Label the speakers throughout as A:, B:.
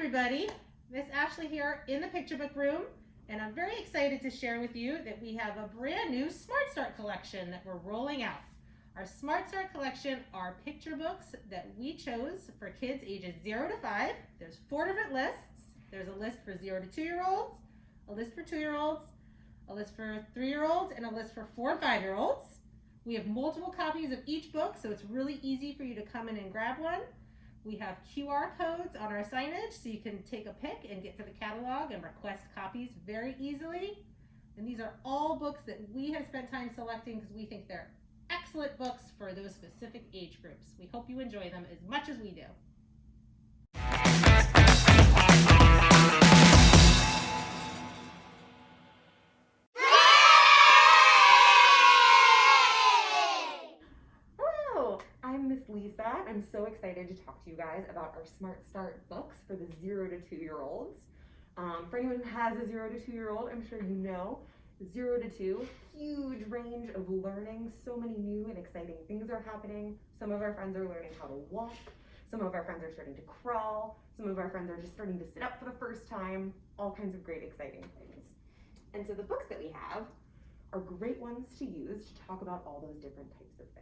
A: everybody, Miss Ashley here in the picture book room, and I'm very excited to share with you that we have a brand new SmartStart collection that we're rolling out. Our SmartStart collection are picture books that we chose for kids ages 0 to 5. There's 4 different lists. There's a list for 0 to 2-year-olds, a list for 2-year-olds, a list for 3-year-olds, and a list for 4 and 5-year-olds. We have multiple copies of each book, so it's really easy for you to come in and grab one. We have QR codes on our signage, so you can take a pic and get to the catalog and request copies very easily. And these are all books that we have spent time selecting because we think they're excellent books for those specific age groups. We hope you enjoy them as much as we do.
B: I'm Miss Lisa. I'm so excited to talk to you guys about our SmartStart books for the 0 to 2-year-olds. For anyone who has a 0 to 2-year-old, I'm sure you know 0 to 2, huge range of learning. So many new and exciting things are happening. Some of our friends are learning how to walk. Some of our friends are starting to crawl. Some of our friends are just starting to sit up for the first time. All kinds of great, exciting things. And so the books that we have are great ones to use to talk about all those different types of things.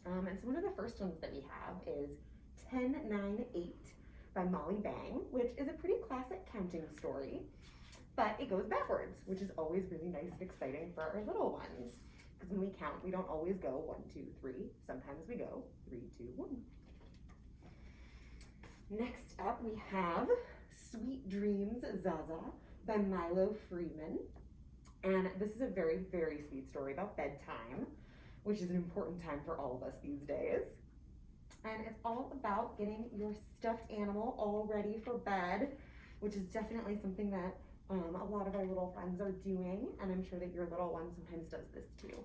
B: And so one of the first ones that we have is 1098 by Molly Bang, which is a pretty classic counting story, but it goes backwards, which is always really nice and exciting for our little ones. Because when we count, we don't always go 1, 2, 3. Sometimes we go 3, 2, 1. Next up, we have Sweet Dreams, Zaza by Milo Freeman. And this is a very, very sweet story about bedtime, which is an important time for all of us these days. And it's all about getting your stuffed animal all ready for bed, which is definitely something that a lot of our little friends are doing, and I'm sure that your little one sometimes does this too.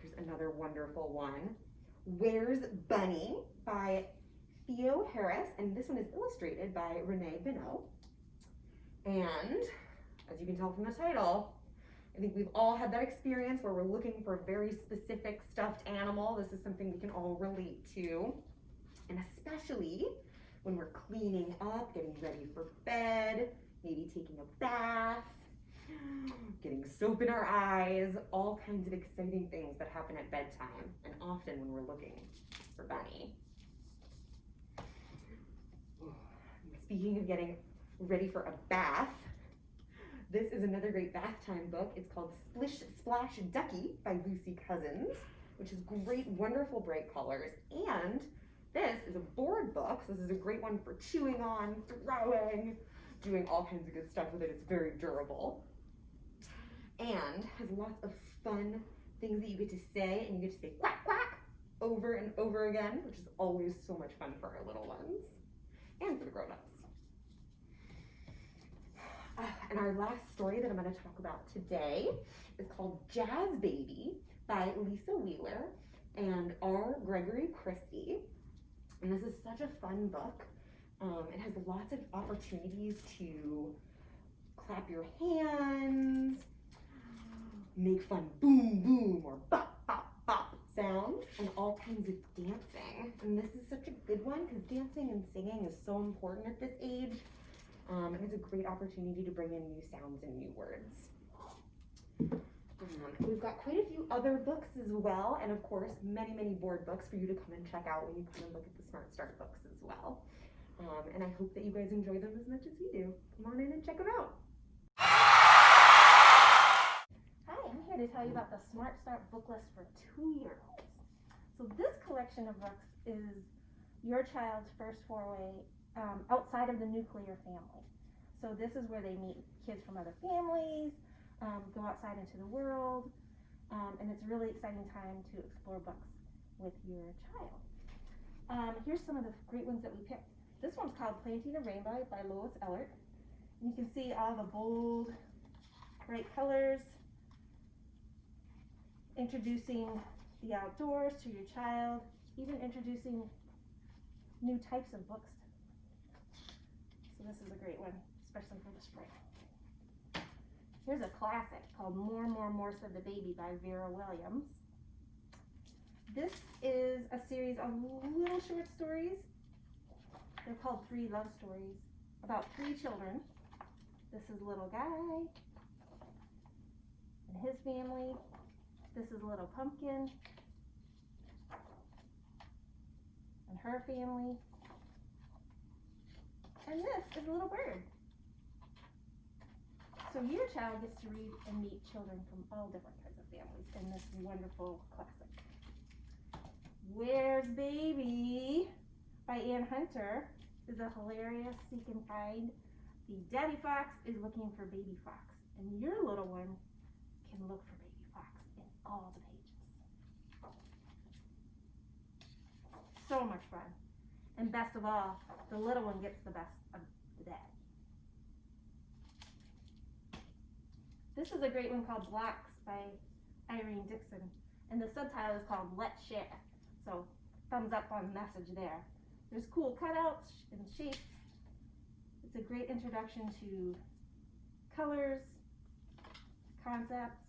B: Here's another wonderful one. Where's Bunny by Theo Harris, and this one is illustrated by Renee Benoit. And as you can tell from the title, I think we've all had that experience where we're looking for a very specific stuffed animal. This is something we can all relate to, and especially when we're cleaning up, getting ready for bed, maybe taking a bath, getting soap in our eyes, all kinds of exciting things that happen at bedtime, and often when we're looking for Bunny. Speaking of getting ready for a bath, this is another great bath time book. It's called Splish Splash Ducky by Lucy Cousins, which is great, wonderful, bright colors. And this is a board book, so this is a great one for chewing on, throwing, doing all kinds of good stuff with it. It's very durable. And has lots of fun things that you get to say, and you get to say quack, quack over and over again, which is always so much fun for our little ones and for the grown-ups. And our last story that I'm going to talk about today is called Jazz Baby by Lisa Wheeler and R. Gregory Christie. And this is such a fun book. It has lots of opportunities to clap your hands, make fun boom, boom, or bop, bop, bop sounds, and all kinds of dancing. And this is such a good one because dancing and singing is so important at this age. And it's a great opportunity to bring in new sounds and new words. We've got quite a few other books as well, and of course, many, many board books for you to come and check out when you come and look at the SmartStart books as well. And I hope that you guys enjoy them as much as we do. Come on in and check them out.
C: Hi, I'm here to tell you about the SmartStart book list for 2-year-olds. So this collection of books is your child's first foray outside of the nuclear family. So this is where they meet kids from other families, go outside into the world, and it's a really exciting time to explore books with your child. Here's some of the great ones that we picked. This one's called Planting a Rainbow by Lois Ellert. You can see all the bold, bright colors, introducing the outdoors to your child, even introducing new types of books. So this is a great one, especially for the spring. Here's a classic called More, More, More Said the Baby by Vera Williams. This is a series of little short stories. They're called 3 love stories about 3 children. This is little guy and his family. This is little pumpkin and her family. And this is a little bird. So your child gets to read and meet children from all different kinds of families in this wonderful classic. Where's Baby by Ann Hunter is a hilarious seek and find. The daddy fox is looking for baby fox, and your little one can look for baby fox in all the pages. So much fun. And best of all, the little one gets the best of the dad. This is a great one called Blocks by Irene Dixon, and the subtitle is called Let's Share. So thumbs up on the message there. There's cool cutouts and shapes. It's a great introduction to colors, concepts.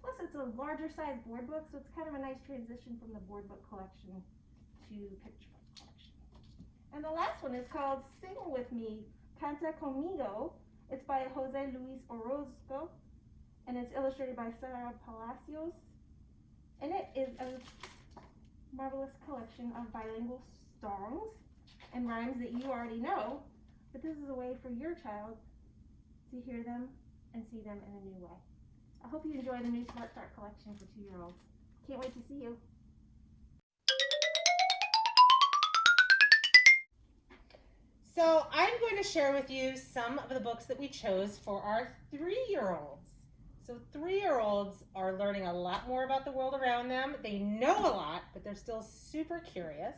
C: Plus it's a larger size board book, so it's kind of a nice transition from the board book collection to picture book collection. And the last one is called Sing With Me, Canta Conmigo. It's by Jose Luis Orozco, and it's illustrated by Sarah Palacios. And it is a marvelous collection of bilingual songs and rhymes that you already know, but this is a way for your child to hear them and see them in a new way. I hope you enjoy the new SmartStart collection for 2-year-olds. Can't wait to see you.
A: So I'm going to share with you some of the books that we chose for our 3-year-olds. So 3-year-olds are learning a lot more about the world around them. They know a lot, but they're still super curious.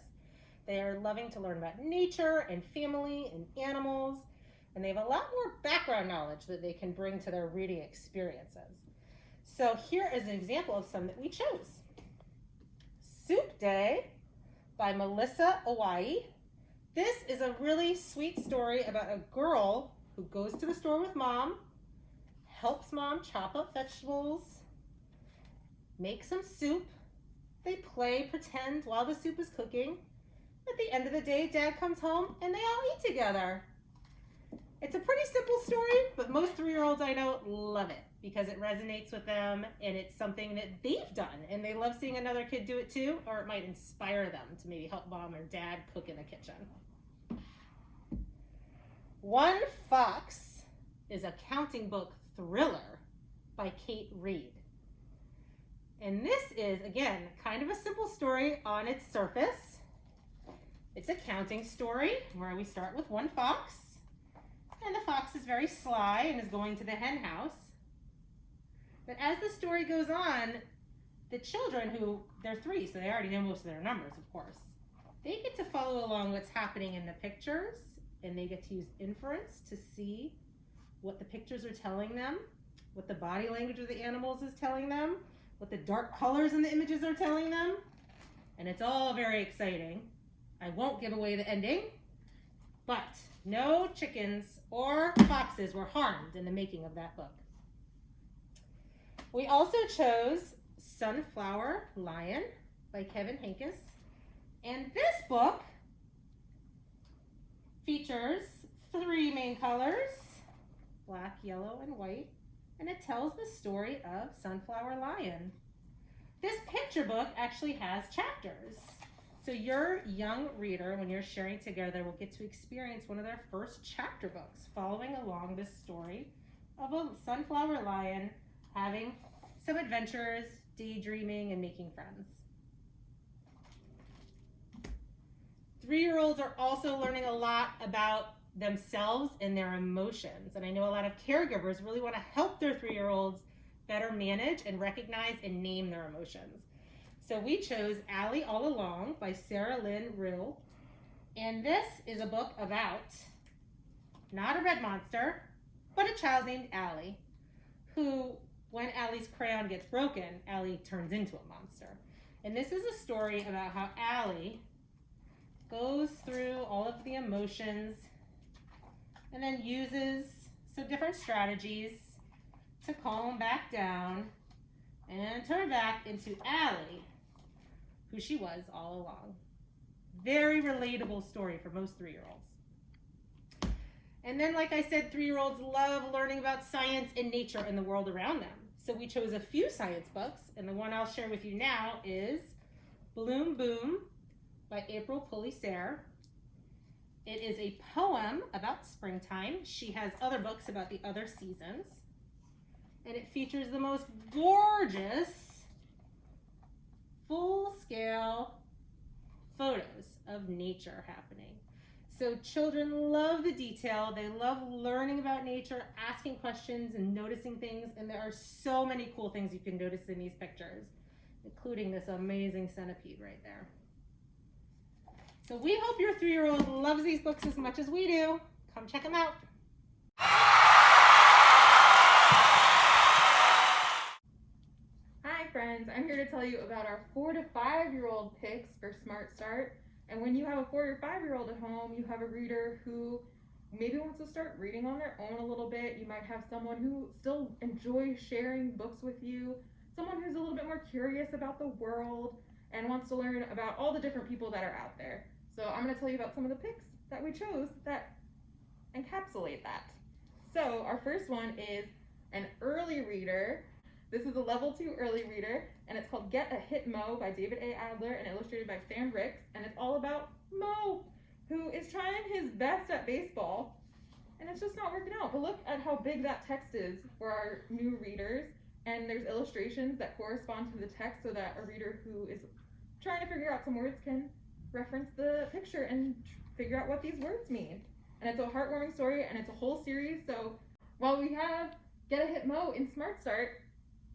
A: They are loving to learn about nature and family and animals, and they have a lot more background knowledge that they can bring to their reading experiences. So here is an example of some that we chose. Soup Day by Melissa Owai. This is a really sweet story about a girl who goes to the store with mom, helps mom chop up vegetables, make some soup. They play pretend while the soup is cooking. At the end of the day, Dad comes home and they all eat together. It's a pretty simple story, but most 3-year-olds I know love it because it resonates with them and it's something that they've done and they love seeing another kid do it too, or it might inspire them to maybe help mom or dad cook in the kitchen. One Fox is a counting book thriller by Kate Reed. And this is, again, kind of a simple story on its surface. It's a counting story where we start with one fox, and the fox is very sly and is going to the hen house. But as the story goes on, the children, who, they're 3, so they already know most of their numbers, of course, they get to follow along what's happening in the pictures, and they get to use inference to see what the pictures are telling them, what the body language of the animals is telling them, what the dark colors in the images are telling them, and it's all very exciting. I won't give away the ending, but no chickens or foxes were harmed in the making of that book. We also chose Sunflower Lion by Kevin Hankes, and this book features 3 main colors, black, yellow, and white, and it tells the story of Sunflower Lion. This picture book actually has chapters. So your young reader, when you're sharing together, will get to experience one of their first chapter books, following along this story of a sunflower lion having some adventures, daydreaming, and making friends. 3-year-olds are also learning a lot about themselves and their emotions. And I know a lot of caregivers really want to help their 3-year-olds better manage and recognize and name their emotions. So we chose Allie All Along by Sarah Lynn Rill. And this is a book about not a red monster, but a child named Allie, who, when Allie's crayon gets broken, Allie turns into a monster. And this is a story about how Allie goes through all of the emotions and then uses some different strategies to calm back down and turn back into Allie, who she was all along. Very relatable story for most 3-year-olds. And then, like I said, 3-year-olds love learning about science and nature and the world around them. So we chose a few science books, and the one I'll share with you now is Bloom Boom by April Pulley-Sayre. It is a poem about springtime. She has other books about the other seasons. And it features the most gorgeous, full-scale photos of nature happening. So children love the detail. They love learning about nature, asking questions and noticing things. And there are so many cool things you can notice in these pictures, including this amazing centipede right there. So we hope your 3-year-old loves these books as much as we do. Come check them out.
B: Hi friends, I'm here to tell you about our 4 to 5-year-old picks for SmartStart. And when you have a 4 or 5-year-old at home, you have a reader who maybe wants to start reading on their own a little bit. You might have someone who still enjoys sharing books with you, someone who's a little bit more curious about the world and wants to learn about all the different people that are out there. So I'm going to tell you about some of the picks that we chose that encapsulate that. So our first one is an early reader. This is a level 2 early reader, and it's called Get a Hit Mo by David A. Adler and illustrated by Sam Ricks. And it's all about Mo, who is trying his best at baseball, and it's just not working out. But look at how big that text is for our new readers. And there's illustrations that correspond to the text so that a reader who is trying to figure out some words can reference the picture and figure out what these words mean. And it's a heartwarming story, and it's a whole series. So while we have Get a Hit Mo in SmartStart,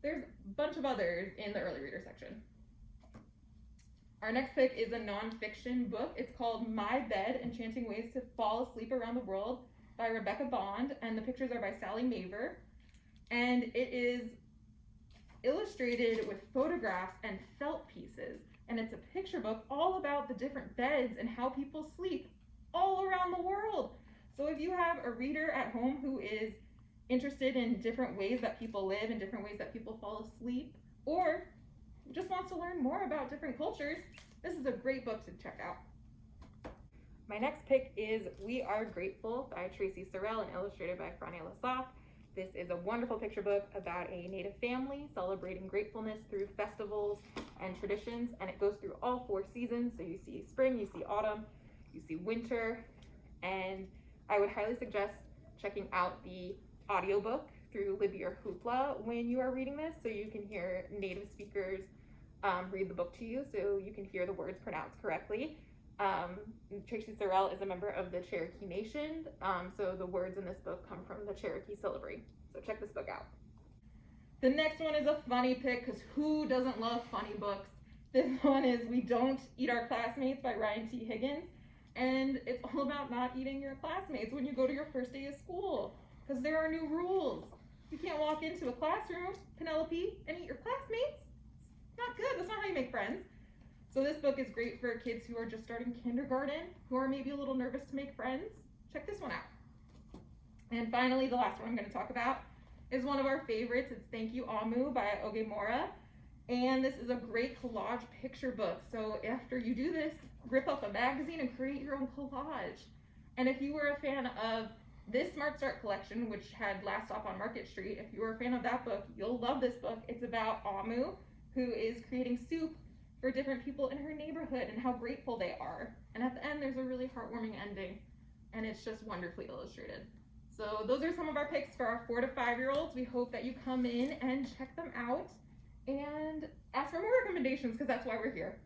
B: there's a bunch of others in the early reader section. Our next pick is a nonfiction book. It's called My Bed, Enchanting Ways to Fall Asleep Around the World by Rebecca Bond, and the pictures are by Sally Maver. And it is illustrated with photographs and felt pieces. And it's a picture book all about the different beds and how people sleep all around the world. So if you have a reader at home who is interested in different ways that people live and different ways that people fall asleep, or just wants to learn more about different cultures, this is a great book to check out. My next pick is We Are Grateful by Tracy Sorrell and illustrated by Franny Lasaf. This is a wonderful picture book about a Native family celebrating gratefulness through festivals and traditions, and it goes through all 4 seasons. So you see spring, you see autumn, you see winter, and I would highly suggest checking out the audiobook through Libby or Hoopla when you are reading this, so you can hear native speakers read the book to you, so you can hear the words pronounced correctly. Tracy Sorrell is a member of the Cherokee Nation, so the words in this book come from the Cherokee syllabary. So check this book out. The next one is a funny pick, because who doesn't love funny books? This one is We Don't Eat Our Classmates by Ryan T. Higgins, and it's all about not eating your classmates when you go to your first day of school, because there are new rules. You can't walk into a classroom, Penelope, and eat your classmates. It's not good. That's not how you make friends. So this book is great for kids who are just starting kindergarten, who are maybe a little nervous to make friends. Check this one out. And finally, the last one I'm going to talk about is one of our favorites. It's Thank You Amu by Oge Mora. And this is a great collage picture book. So after you do this, rip up a magazine and create your own collage. And if you were a fan of this SmartStart collection, which had Last Stop on Market Street, if you were a fan of that book, you'll love this book. It's about Amu, who is creating soup for different people in her neighborhood and how grateful they are. And at the end, there's a really heartwarming ending, and it's just wonderfully illustrated. So those are some of our picks for our 4 to 5-year-olds. We hope that you come in and check them out and ask for more recommendations, because that's why we're here.